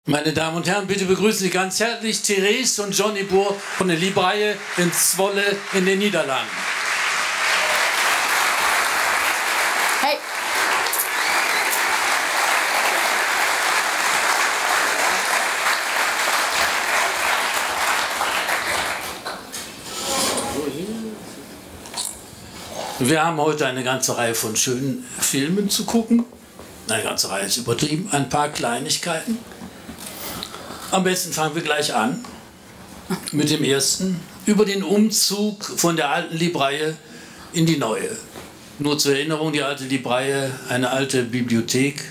Meine Damen und Herren, bitte begrüßen Sie ganz herzlich Therese und Johnny Boer von der Liebreihe in Zwolle in den Niederlanden. Hey. Wir haben heute eine ganze Reihe von schönen Filmen zu gucken. Eine ganze Reihe ist übertrieben, ein paar Kleinigkeiten. Am besten fangen wir gleich an mit dem ersten, über den Umzug von der alten Liebreihe in die neue. Nur zur Erinnerung, die alte Liebreihe, eine alte Bibliothek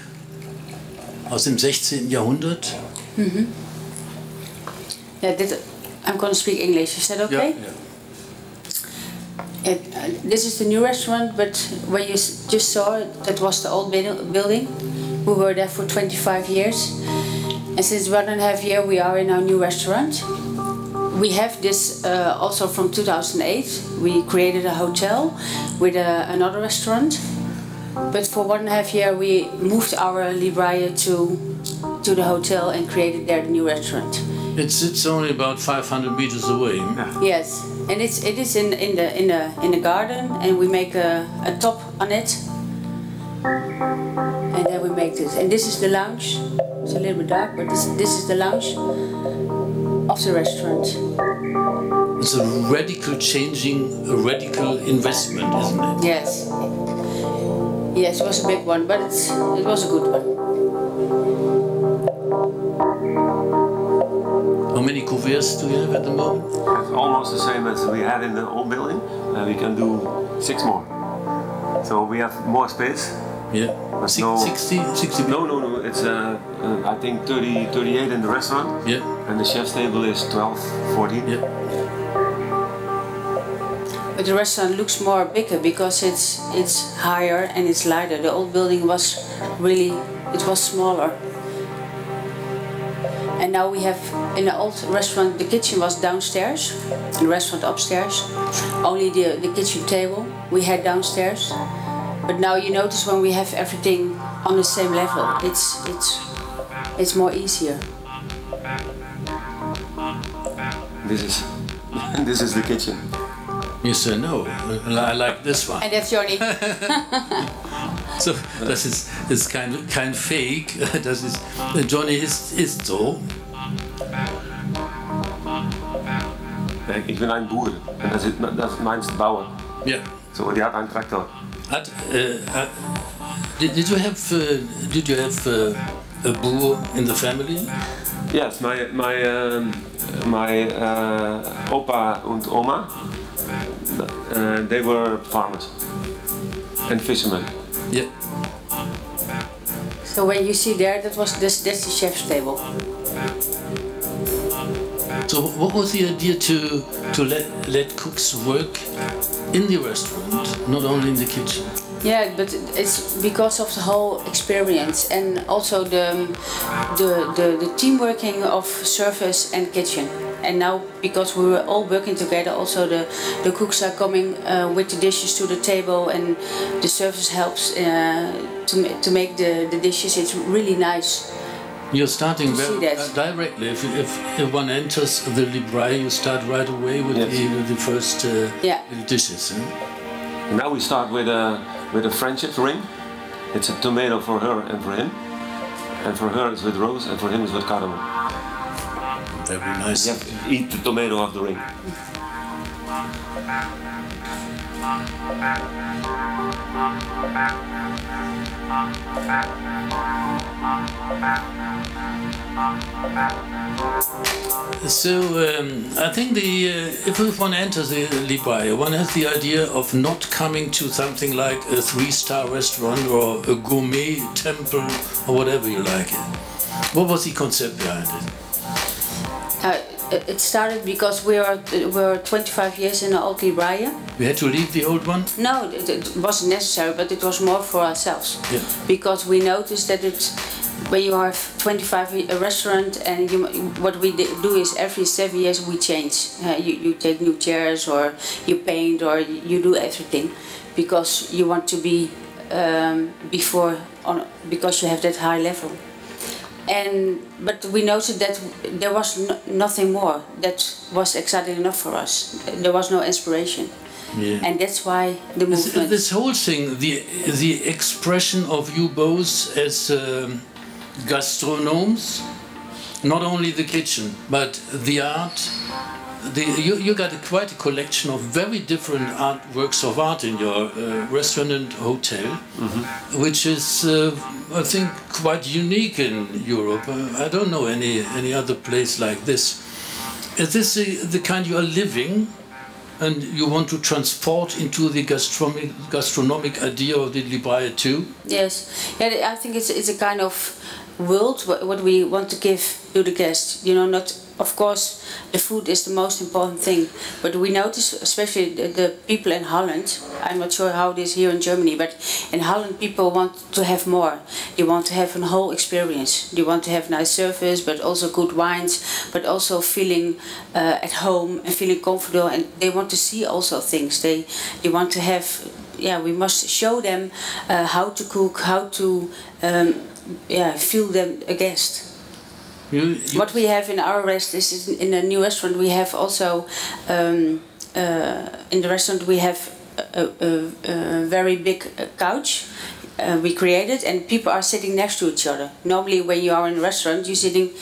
aus dem 16. Jahrhundert. Mm-hmm. Yeah, I'm going to speak English, is that okay? Yeah. This is the new restaurant, but when you just saw it, that was the old building. We were there for 25 years. And since 1.5 years we are in our new restaurant. We have this also from 2008. We created a hotel with another restaurant. But for 1.5 years we moved our Liebreihe to the hotel and created there the new restaurant. It's only about 500 meters away. Yeah. Yes, and it is in the garden, and we make a top on it. And then we make this. And this is the lounge. It's a little bit dark, but this is the lounge of the restaurant. It's a radical radical investment, isn't it? Yes. Yes, it was a big one, but it was a good one. How many couverts do you have at the moment? It's almost the same as we had in the old building. We can do 6 more. So we have more space. Yeah. 60? No. It's I think 38 in the restaurant. Yeah. And the chef's table is 12, 14. Yeah. But the restaurant looks more bigger because it's higher and it's lighter. The old building was smaller. And now we have, in the old restaurant, the kitchen was downstairs, and the restaurant upstairs. Only the kitchen table we had downstairs. But now you notice when we have everything on the same level, it's more easier. This is the kitchen. You say no. I like this one. And that's Johnny. So, das ist kein Fake. Das ist Johnny ist so. Ich bin ein Boer. Und das meinst Bauer. Ja. So, und die hat einen Traktor. Did you have a Boer in the family? Yes, my Opa and Oma. They were farmers and fishermen. Yeah. So when you see there, that's the chef's table. So what was the idea to let cooks work in the restaurant, not only in the kitchen? Yeah, but it's because of the whole experience and also the team working of service and kitchen. And now, because we were all working together, also the cooks are coming with the dishes to the table, and the service helps to make the dishes. It's really nice. You're starting very directly. If one enters the Liebreihe, you start right away with the first dishes. And now we start with a friendship ring. It's a tomato for her and for him. And for her it's with rose, and for him it's with cardamom. Very nice. You have to eat the tomato off the ring. So I think if one enters the Liebreihe, one has the idea of not coming to something like a 3-star restaurant or a gourmet temple or whatever you like it. What was the concept behind it? It started because we were 25 years in the old Liebreihe. We had to leave the old one? No, it wasn't necessary, but it was more for ourselves. Yeah. Because we noticed that when you have 25 a restaurant, and what we do is every 7 years we change. You take new chairs, or you paint, or you do everything, because you want to be because you have that high level. But we noticed that there was nothing more that was exciting enough for us. There was no inspiration. Yeah. And that's why the movement. This whole thing, the expression of you both as gastronomes, not only the kitchen, but the art. You got quite a collection of very different works of art in your restaurant and hotel, which is, I think, quite unique in Europe. I don't know any other place like this. Is this the kind you are living and you want to transport into the gastronomic idea of the Libraille too? Yes, yeah, I think it's a kind of world what we want to give to the guests. You know, not. Of course, the food is the most important thing, but we notice, especially the people in Holland, I'm not sure how it is here in Germany, but in Holland people want to have more. They want to have a whole experience. They want to have nice service, but also good wines, but also feeling at home and feeling comfortable, and they want to see also things. They want to have, yeah, we must show them how to cook, how to feel them a guest. What we have in our restaurant is in the new restaurant we have also in the restaurant we have a very big couch we created, and people are sitting next to each other. Normally when you are in a restaurant you're sitting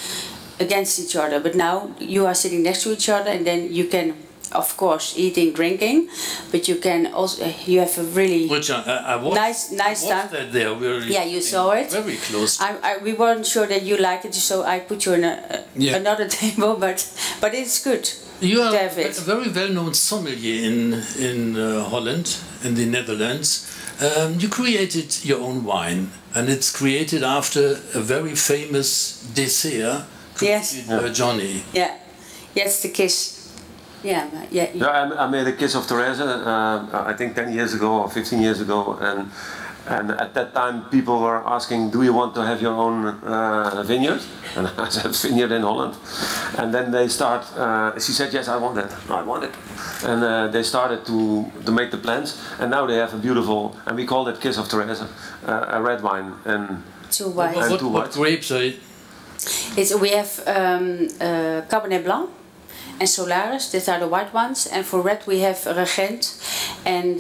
against each other, but now you are sitting next to each other, and then you can, of course, eating, drinking, but you can also, you have a really nice time. That there. Yeah, you saw it. Very close. We weren't sure that you like it, so I put you in another table, but it's good. You are a very well-known sommelier in Holland, in the Netherlands. You created your own wine, and it's created after a very famous dessert created by Johnny. Yeah, yes, the kiss. Yeah. I made a Kiss of Theresa, I think 10 years ago or 15 years ago, and at that time people were asking, do you want to have your own vineyard? And I said, vineyard in Holland. And then they start, she said, yes, I want that. No, I want it. And they started to make the plans, and now they have a beautiful, and we call it Kiss of Theresa, a red wine and two whites. What grapes are it? We have Cabernet Blanc and Solaris, these are the white ones, and for red we have Regent and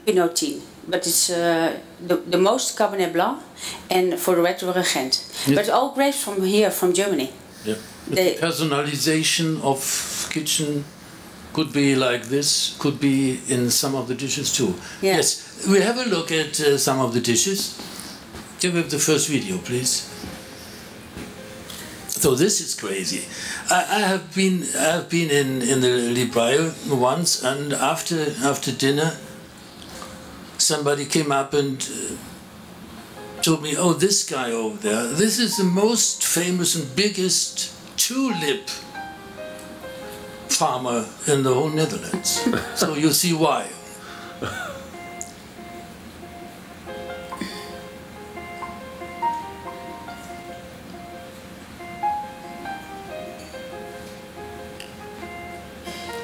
Pinot. But it's the most Cabernet Blanc, and for the red Regent. Yes. But all grapes from here, from Germany. Yeah. The personalization of kitchen could be like this, could be in some of the dishes too. Yeah. Yes, we have a look at some of the dishes. Give up the first video, please. So this is crazy. I have been in the Libraille once, and after dinner, somebody came up and told me, "Oh, this guy over there, this is the most famous and biggest tulip farmer in the whole Netherlands." So you see why.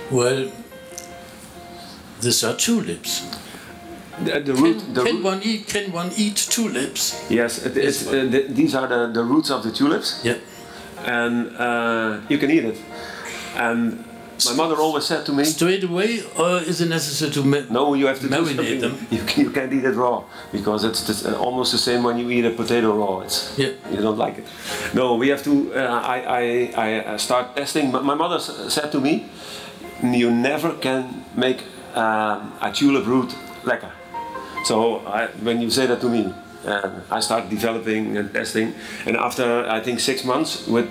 Well, these are tulips. Can one eat tulips? Yes, these are the roots of the tulips. Yeah. And you can eat it. And my mother always said to me... Straight away, or is it necessary to No, you have to marinate them? You can't eat it raw, because it's almost the same when you eat a potato raw. You don't like it. No, we have to... I start testing. My mother said to me, you never can make a tulip root lekker. So when you say that to me, I start developing and testing, and after I think 6 months with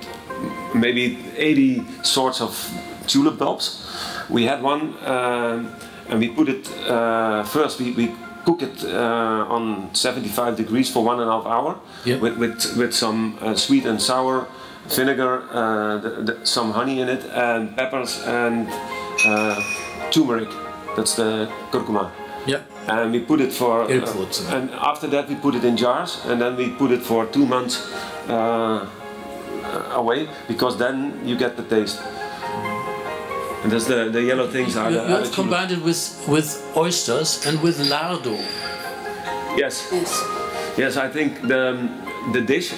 maybe 80 sorts of tulip bulbs, we had one, and we put it first. We cook it on 75 degrees for 1.5 hours, yep, with some sweet and sour vinegar, some honey in it, and peppers and turmeric. That's the curcuma. Yeah. And we put it for, and after that we put it in jars, and then we put it for 2 months away, because then you get the taste. And that's the yellow things. You have combined it with oysters and with lardo. Yes. Yes. Yes, I think the dish,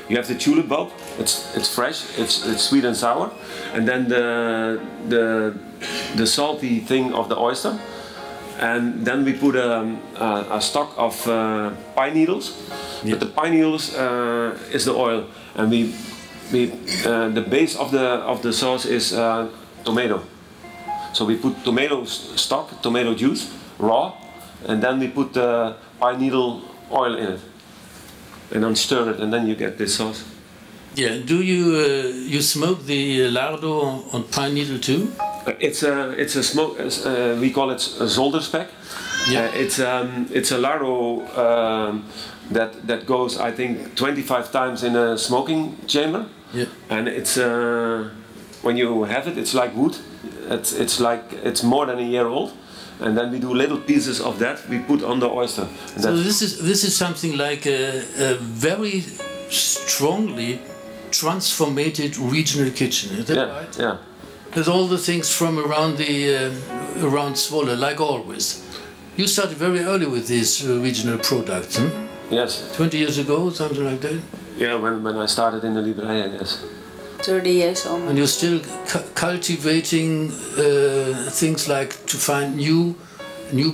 you have the tulip bulb. It's fresh. It's sweet and sour, and then the salty thing of the oyster, and then we put a stock of pine needles. Yeah. But the pine needles is the oil, and the base of the sauce is tomato. So we put tomato stock, tomato juice, raw, and then we put the pine needle oil in it, and then stir it, and then you get this sauce. Yeah. Do you smoke the lardo on pine needle too? It's a smoke. We call it a zolderspek. Yeah. It's a lardo that goes, I think, 25 times in a smoking chamber. Yeah. And it's when you have it, it's like wood. It's more than a year old. And then we do little pieces of that we put on the oyster. So this is something like a very strongly transformated regional kitchen. Is that right? Yeah. With all the things from around around Zwolle, like always. You started very early with these regional products, huh? Yes. 20 years ago, something like that? Yeah, when I started in the Librei, I guess. 30 years almost. And you're still cultivating things like to find new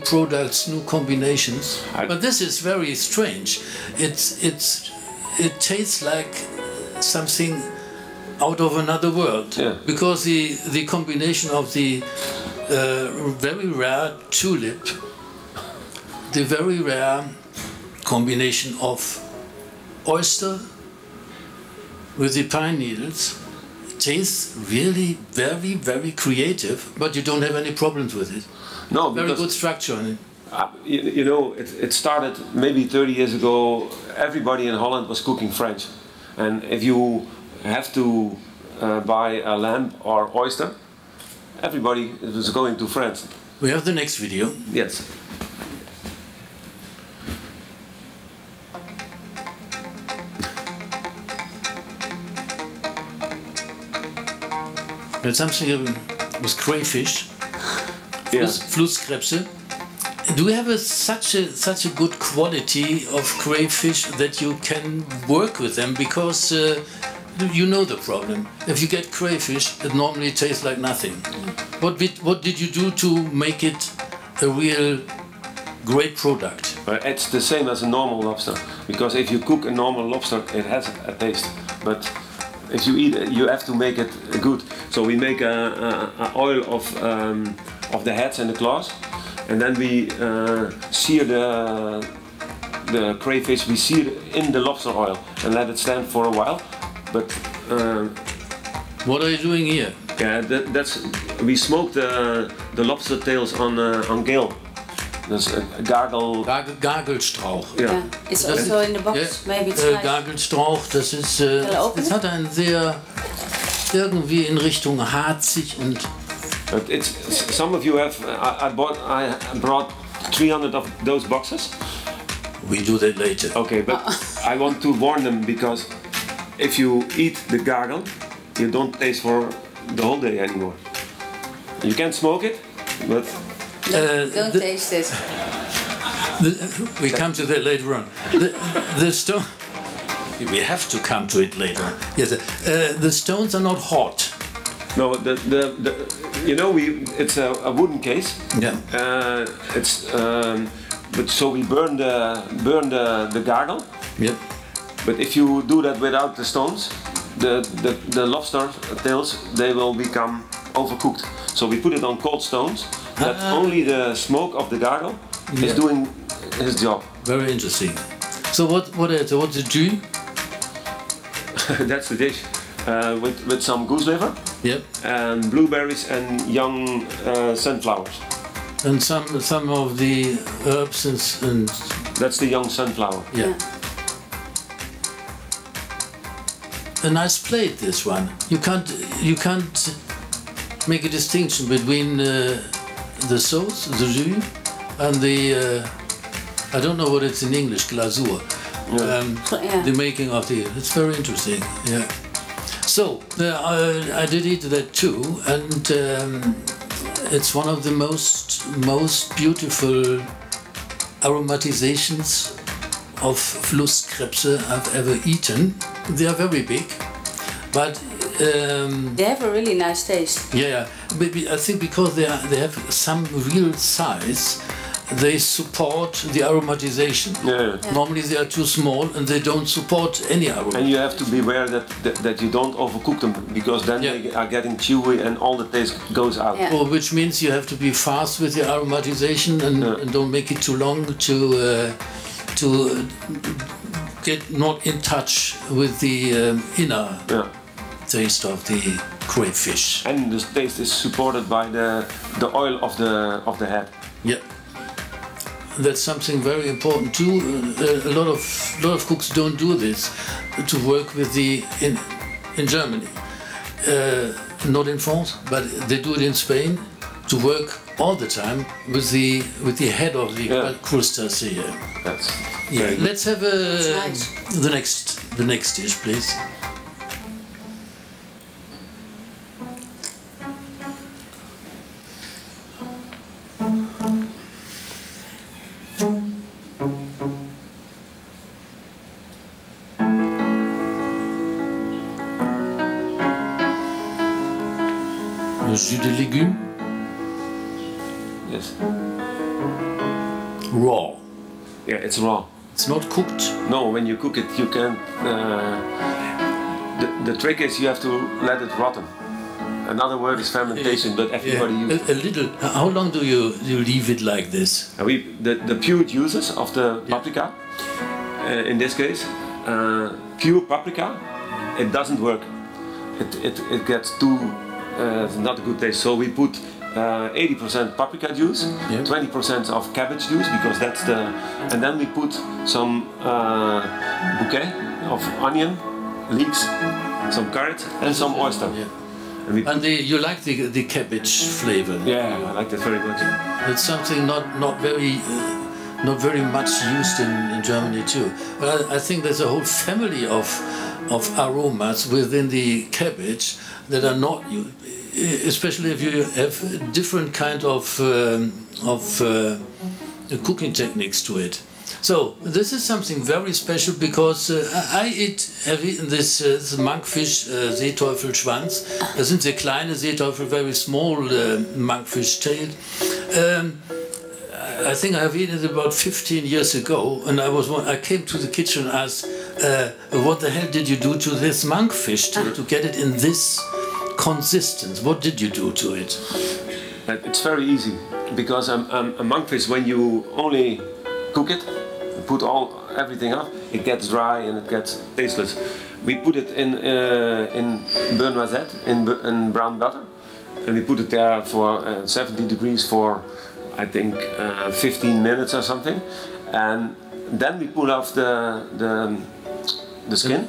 products, new combinations. But this is very strange. It tastes like something out of another world. Yeah. Because the combination of the very rare tulip, the very rare combination of oyster with the pine needles, tastes really very, very creative, but you don't have any problems with it. No, very good structure on it. You know, it started maybe 30 years ago. Everybody in Holland was cooking French, and if you have to buy a lamb or oyster, everybody was going to France. We have the next video. Yes. That's something with crayfish, yeah. Flusskrebse. Do you have such a good quality of crayfish that you can work with them? Because you know the problem. If you get crayfish, it normally tastes like nothing. What did you do to make it a real great product? It's the same as a normal lobster. Because if you cook a normal lobster, it has a taste. But if you eat it, you have to make it good. So we make a oil of the heads and the claws, and then we sear the crayfish. We sear in the lobster oil and let it stand for a while. But what are you doing here? Yeah, we smoke the lobster tails on gale. That's a Gagelstrauch. Yeah. It's also in the box. Yeah. Maybe it's nice. Gagelstrauch, das ist, das hat einen sehr, irgendwie in Richtung harzig und. But some of you have. I brought 300 of those boxes. We do that later. Okay, but I want to warn them because if you eat the gargle, you don't taste for the whole day anymore. You can smoke it, but. Don't taste it. We come to that later on. The stone. We have to come to it later. Yes, the stones are not hot. No, you know, it's a wooden case. Yeah. But so we burn the gargle. Yep. But if you do that without the stones, the lobster tails, they will become overcooked. So we put it on cold stones. That only the smoke of the gargle is doing his job. Very interesting. So what's it do? That's the dish. With some goose liver. Yep. And blueberries and young sunflowers. And some of the herbs and. That's the young sunflower. Yeah. A nice plate, this one. You can't make a distinction between the sauce, the jus, and the I don't know what it's in English, glasur. Yeah. The making of the. It's very interesting. Yeah. So I did eat that too, and it's one of the most beautiful aromatizations of Flusskrebse I've ever eaten. They are very big, but they have a really nice taste. Yeah, maybe I think because they have some real size, they support the aromatization. Yeah. Normally they are too small and they don't support any aroma. And you have to be aware that you don't overcook them, because then they are getting chewy and all the taste goes out. Yeah. Well, which means you have to be fast with the aromatization and don't make it too long to get not in touch with the inner taste of the crayfish. And the taste is supported by the oil of the head. Yeah. That's something very important too. A lot of cooks don't do this to work with in Germany, not in France, but they do it in Spain to work all the time with the head of the crustacea. Yeah. Let's have the next dish, please. Le jus de légumes. Yes. Raw. Yeah, it's raw. It's not cooked. No, when you cook it, you can't. The trick is you have to let it rotten. Another word is fermentation, but everybody uses a little. How long do you leave it like this? The pure juices of the paprika, in this case, pure paprika, it doesn't work. It gets too not a good taste. So we put 80% paprika juice, 20% of cabbage juice, because that's and then we put some bouquet of onion leeks, some carrot, and some oyster. Yeah. And you like the cabbage flavor? Yeah, I like that very much. It's something not very much used in Germany too. But I think there's a whole family of aromas within the cabbage that are not, especially if you have different kind of cooking techniques to it. So this is something very special, because have eaten this monkfish, Seeteufelschwanz. Das sind sehr kleine Seeteufel, very small monkfish tail. I think I have eaten it about 15 years ago, and I came to the kitchen and asked, what the hell did you do to this monkfish to get it in this consistence? What did you do to it? It's very easy, because a monkfish, when you only cook it, put everything up, it gets dry and it gets tasteless. We put it in beurre noisette, in brown butter, and we put it there for 70 degrees for, I think, 15 minutes or something, and then we pull off the skin,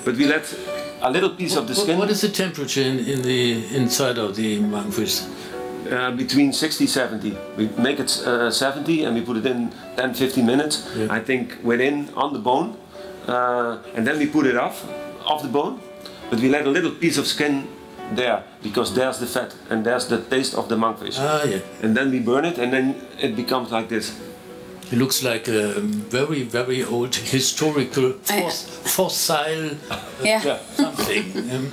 but we let a little piece of the skin. What is the temperature in the inside of the monkfish? Between 60-70. We make it 70 and we put it in 10-15 minutes. Yeah. I think within on the bone, and then we put it off the bone, but we let a little piece of skin there, because there's the fat and there's the taste of the monkfish. Yeah. And then we burn it, and then it becomes like this. It looks like a very, very old historical fossil something.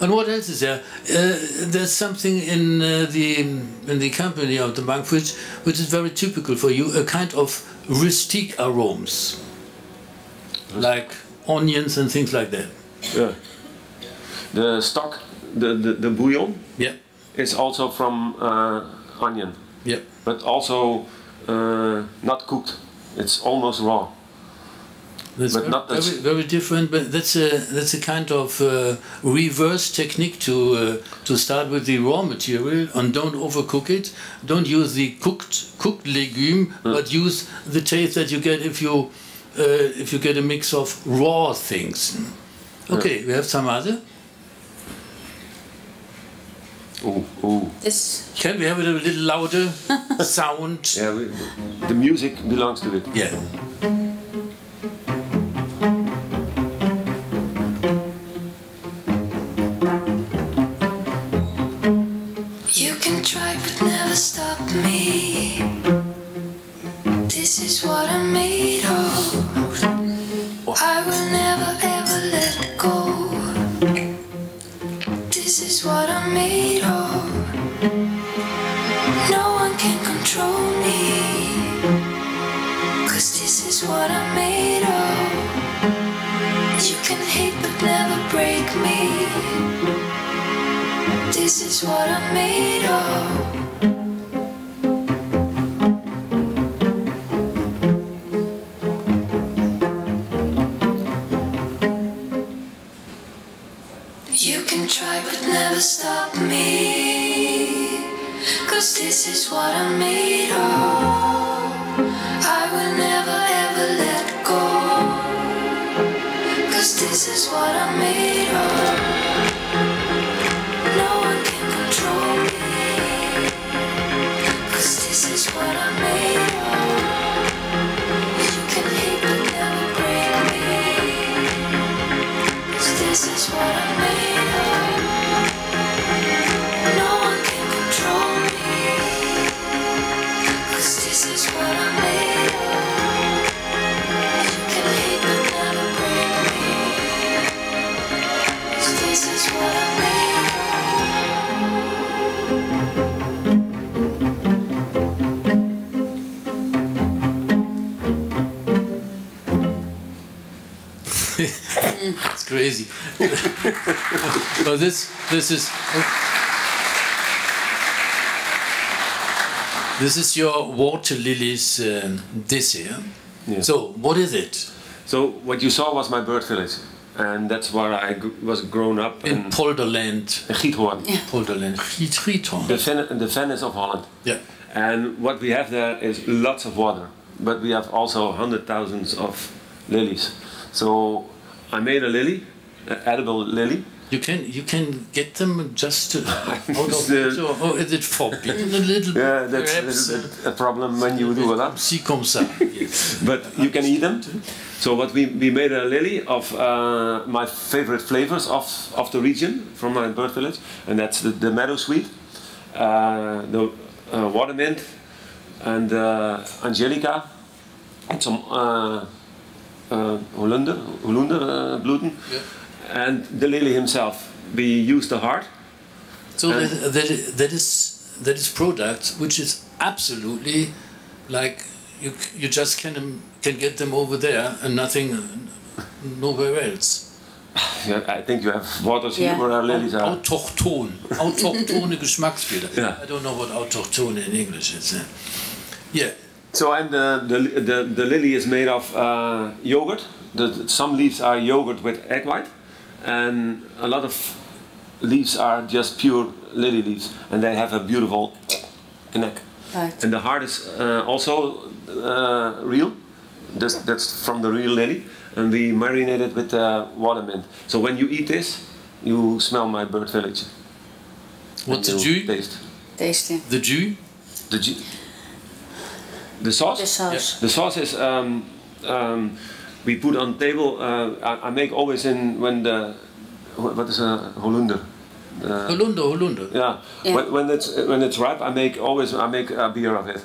And what else is there? There's something in the company of the monkfish which is very typical for you, a kind of rustic aromas, like onions and things like that. Yeah. The stock, the bouillon, is also from onion. Yeah. But also not cooked. It's almost raw. That's very different, but that's a kind of reverse technique to start with the raw material and don't overcook it. Don't use the cooked legume, but use the taste that you get if you get a mix of raw things. Okay, we have some other. Can we have it a little louder sound? Yeah, the music belongs to it. Yeah. You can try but never stop me. This is what I'm made of. is what I'm made of. You can hate but never break me. This is what I'm made of. You can try but never stop me, 'cause this is what I'm made of. I will never ever let go, 'cause this is what I'm made of. No one can control me, 'cause this is what I'm made of. You can hate but never break me, 'cause this is what I'm made of. No one can control me, 'cause this is what I'm made of. You can hate but never break me, 'cause this is what I'm made of. It's crazy. Well, this is your water lilies this year. Yeah. So what is it? So what you saw was my bird village, and that's where I was grown up In Polderland. in Giethoorn, Polderland. Giethoorn. the Venice of Holland. Yeah. And what we have there is lots of water, but we have also hundred thousands of lilies. So I made a lily, an edible lily. You can get them just out of or is it forbidden a little bit? Yeah, that's a perhaps, little bit a problem when you do a lot. Si comme ça. Yes. But you can eat them. So what we made a lily of my favorite flavors of the region from my bird village, and that's the meadowsweet, the watermint, and angelica, and some holunderblüten, and the lily himself. We use the heart. So that is product which is absolutely like you just can get them over there and nothing nowhere else. Yeah, I think you have waters here where our lilies are. Autochtone Geschmacksbilder. Yeah. I don't know what autochtone in English is. Yeah. So and the lily is made of yogurt. Some leaves are yogurt with egg white, and a lot of leaves are just pure lily leaves, and they have a beautiful neck. Right. And the heart is also real. That's from the real lily, and we marinate it with watermint. So when you eat this, you smell my bird village. What's the And jus? you taste. Tasty. The jus? The sauce? The sauce. The sauce is we put on table. I make always in when the what is a holunder? Holunder. Yeah. Yeah. When it's ripe, I make a beer of it.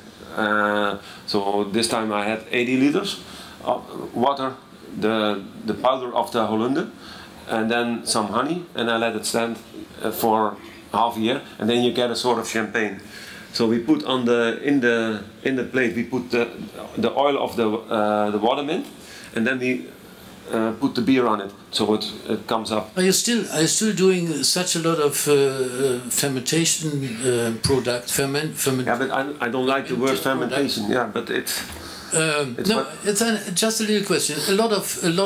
So this time I had 80 liters of water, the powder of the holunder, and then some honey, and I let it stand for half a year, and then you get a sort of champagne. So we put in the plate we put the oil of the watermint, and then we put the beer on it, so it comes up. Are you still doing such a lot of fermentation products? Yeah, but I don't like the word fermentation. Yeah, but it's. It's just a little question. A lot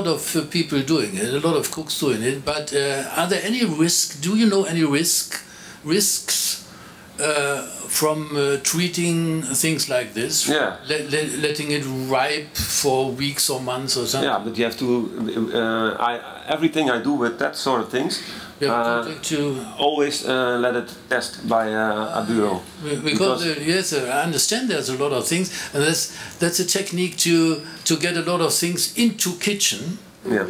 of people doing it, a lot of cooks doing it. But are there any risks? Do you know any risks from treating things like this? Yeah. Letting it ripe for weeks or months or something. Yeah, but you have to. Everything I do with that sort of things. Always let it test by a bureau. Because yes, I understand there's a lot of things, and that's a technique to get a lot of things into kitchen,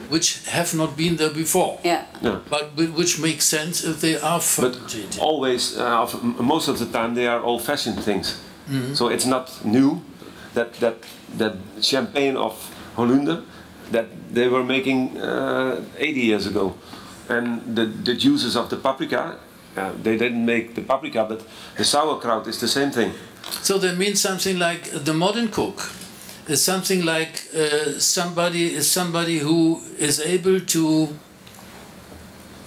which have not been there before. Yeah. But which makes sense if they are fermented. But always, most of the time, they are old-fashioned things. Mm-hmm. So it's not new. That champagne of Holunder that they were making 80 years ago. And the juices of the paprika, they didn't make the paprika, but the sauerkraut is the same thing. So that means something like the modern cook is something like somebody who is able to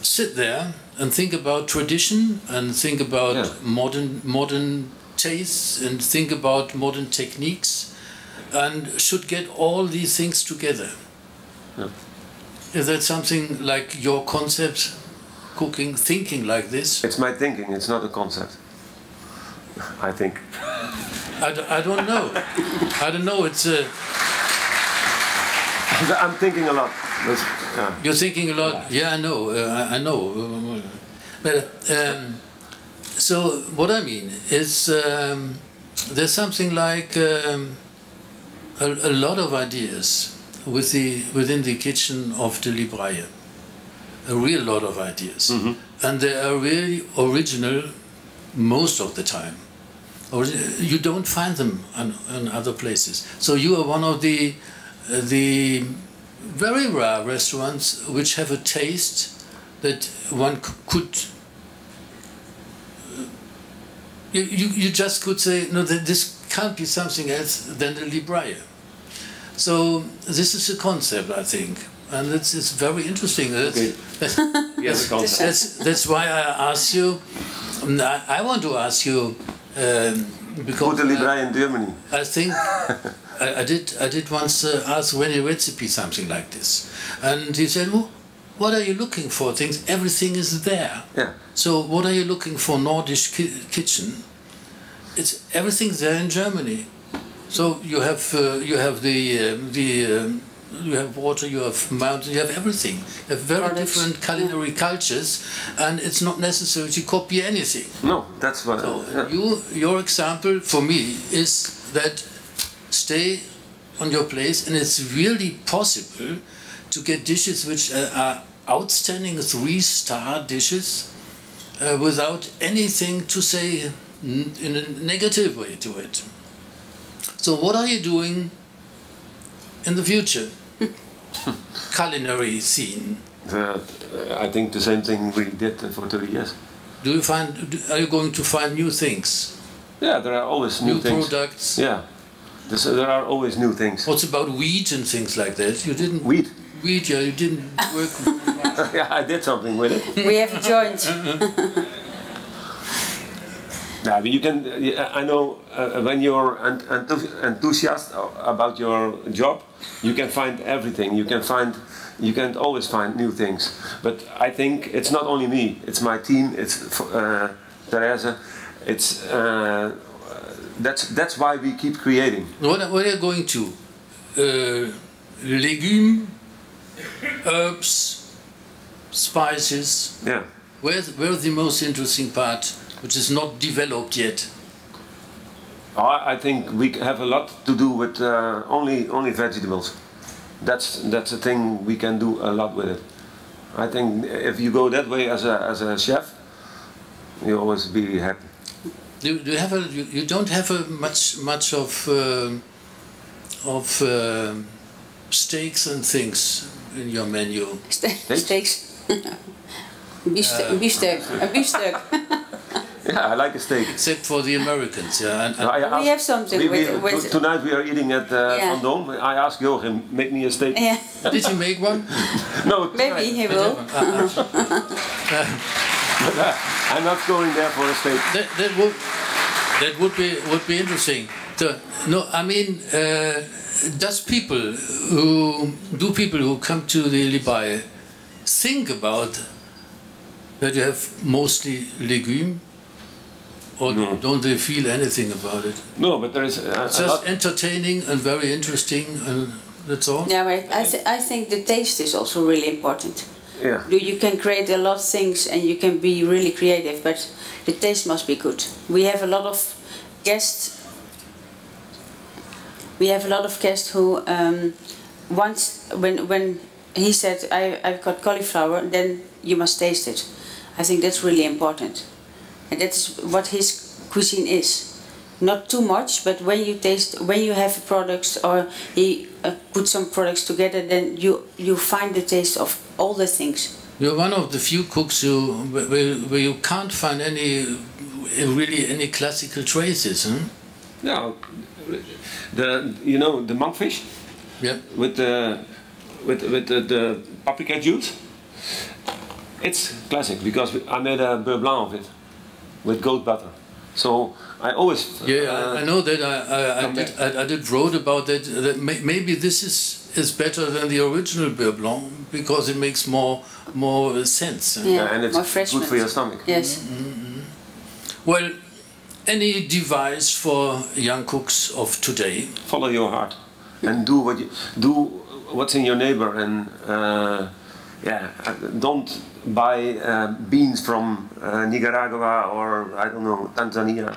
sit there and think about tradition and think about modern tastes and think about modern techniques and should get all these things together. Yeah. Is that something like your concept, cooking, thinking like this? It's my thinking, it's not a concept. I think. I don't know. I don't know, it's I'm thinking a lot. You're thinking a lot? Yeah, I know. I know. But, so what I mean is there's something like a lot of ideas within the kitchen of the Libraille. A real lot of ideas. Mm-hmm. And they are really original most of the time. You don't find them in other places. So you are one of the very rare restaurants which have a taste that one could. You just could say, no, this can't be something else than the Libraille. So this is a concept, I think, and it's very interesting. That's why I asked you. I want to ask you because put the Libraille in Germany. I think I did once ask René Recipe something like this, and he said, well, what are you looking for? Things, everything is there. Yeah. So what are you looking for? Nordic kitchen. It's everything's there in Germany. So you have you have water, you have mountains, you have everything. You have very different culinary cultures, and it's not necessary to copy anything. No, that's what. So your example for me is that stay on your place, and it's really possible to get dishes which are outstanding 3-star dishes without anything to say in a negative way to it. So what are you doing in the future? Culinary scene. I think the same thing we did for 30 years. Are you going to find new things? Yeah, there are always new things. New products? Yeah, there are always new things. What's about wheat and things like that? You didn't... Wheat? Wheat, yeah, you didn't work with it. Yeah, I did something with it. We have joined. Yeah, but you can. I know when you're enthusiastic about your job, you can find everything. You can always find new things. But I think it's not only me. It's my team. It's Therese. It's that's why we keep creating. What are you going to? Legumes, herbs, spices. Yeah. Where's the most interesting part? Which is not developed yet. I think we have a lot to do with only vegetables. That's a thing we can do a lot with it. I think if you go that way as a chef, you always be happy. You don't have much of steaks and things in your menu. Steaks. Beefsteak. Yeah, I like a steak. Except for the Americans, yeah. We have something with tonight we are eating at Vendôme. I asked Joachim, make me a steak. Yeah. Did you make one? No. Maybe he will. I'm not going there for a steak. That would be interesting. So, no, I mean, people who come to the Libraille think about that you have mostly legumes? Or no. Don't they feel anything about it? No, but there is... it's just entertaining and very interesting, and that's all? Yeah, but I think the taste is also really important. Yeah. You can create a lot of things and you can be really creative, but the taste must be good. We have a lot of guests who once, when he said, I've got cauliflower, then you must taste it. I think that's really important. And that's what his cuisine is. Not too much, but when you have products or he put some products together, then you find the taste of all the things. You're one of the few cooks where you can't find any classical traces, huh? No, you know, the monkfish. Yeah. With the paprika juice. It's classic because I made a beurre blanc of it with goat butter. So I always. Yeah, I know that. I did wrote about that. That maybe this is better than the original beurre blanc because it makes more sense. Yeah, and it's good for your stomach. Yes. Well, any advice for young cooks of today? Follow your heart and do what's in your neighbor, and don't buy beans from Nicaragua or I don't know, Tanzania.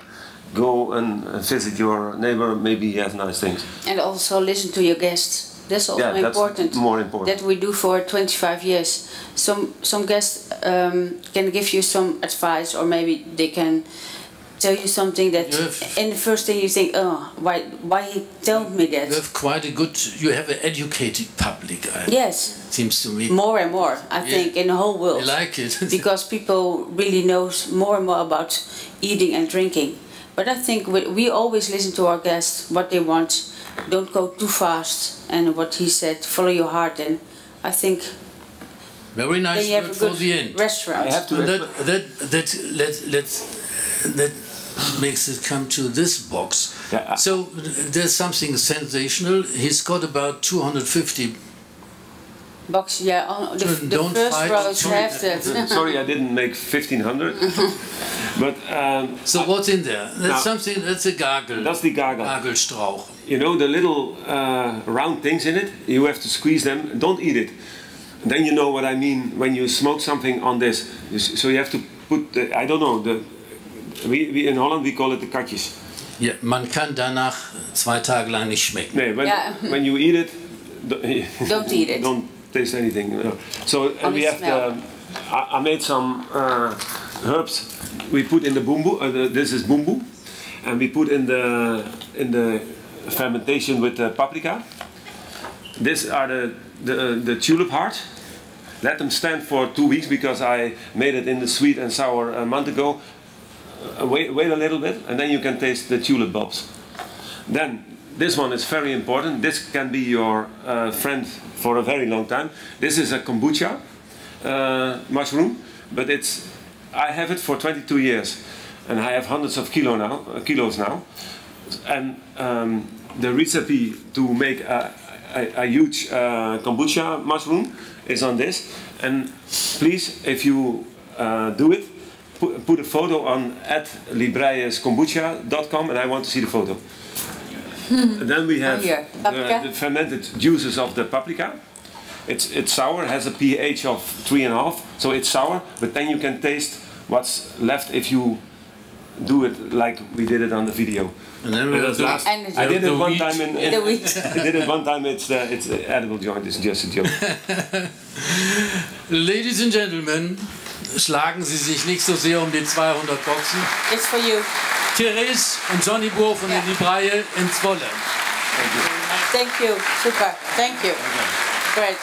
Go and visit your neighbor. Maybe he has nice things. And also listen to your guests. That's also important. That's more important. That we do for 25 years. Some guests can give you some advice, or maybe they can tell you something that in the first thing you think, oh, why he told me that? You have quite a good, you have an educated public. Yes. Seems to me. More and more, I think, in the whole world. I like it. Because people really know more and more about eating and drinking. But I think we always listen to our guests, what they want. Don't go too fast. And what he said, follow your heart. And I think very nice word for the end. Restaurant. I have to that makes it come to this box. Yeah. So there's something sensational. He's got about 250 box. Yeah, the first rows have that. Sorry, I didn't make 1,500. But so what's in there? That's something. That's a gargle. That's the gargle. Gargelstrauch. You know the little round things in it. You have to squeeze them. Don't eat it. Then you know what I mean when you smoke something on this. So you have to put. I don't know. We in Holland we call it the katjes. Ja, man kann danach 2 Tage lang nicht schmecken. Nee, when you eat it, don't eat it. Don't taste anything. No. So we have I made some herbs. We put in the bumbu. This is bumbu, and we put in the fermentation with the paprika. These are the tulip heart. Let them stand for 2 weeks because I made it in the sweet and sour a month ago. Wait a little bit, and then you can taste the tulip bulbs. Then this one is very important. This can be your friend for a very long time. This is a kombucha mushroom, but I have it for 22 years, and I have hundreds of kilos now. And the recipe to make a huge kombucha mushroom is on this. And please, if you do it, put a photo on @libreieskombucha.com, and I want to see the photo. Then we have the fermented juices of the paprika. It's sour, has a pH of 3.5, so it's sour. But then you can taste what's left if you do it like we did it on the video. And then I did it one time I did it one time. It's the edible joint. It's just a joke. Ladies and gentlemen, schlagen Sie sich nicht so sehr um die 200 Boxen. It's for you. Therese und Johnny Boer von den Libreie in Zwolle. Thank you. Super. Thank you. Great.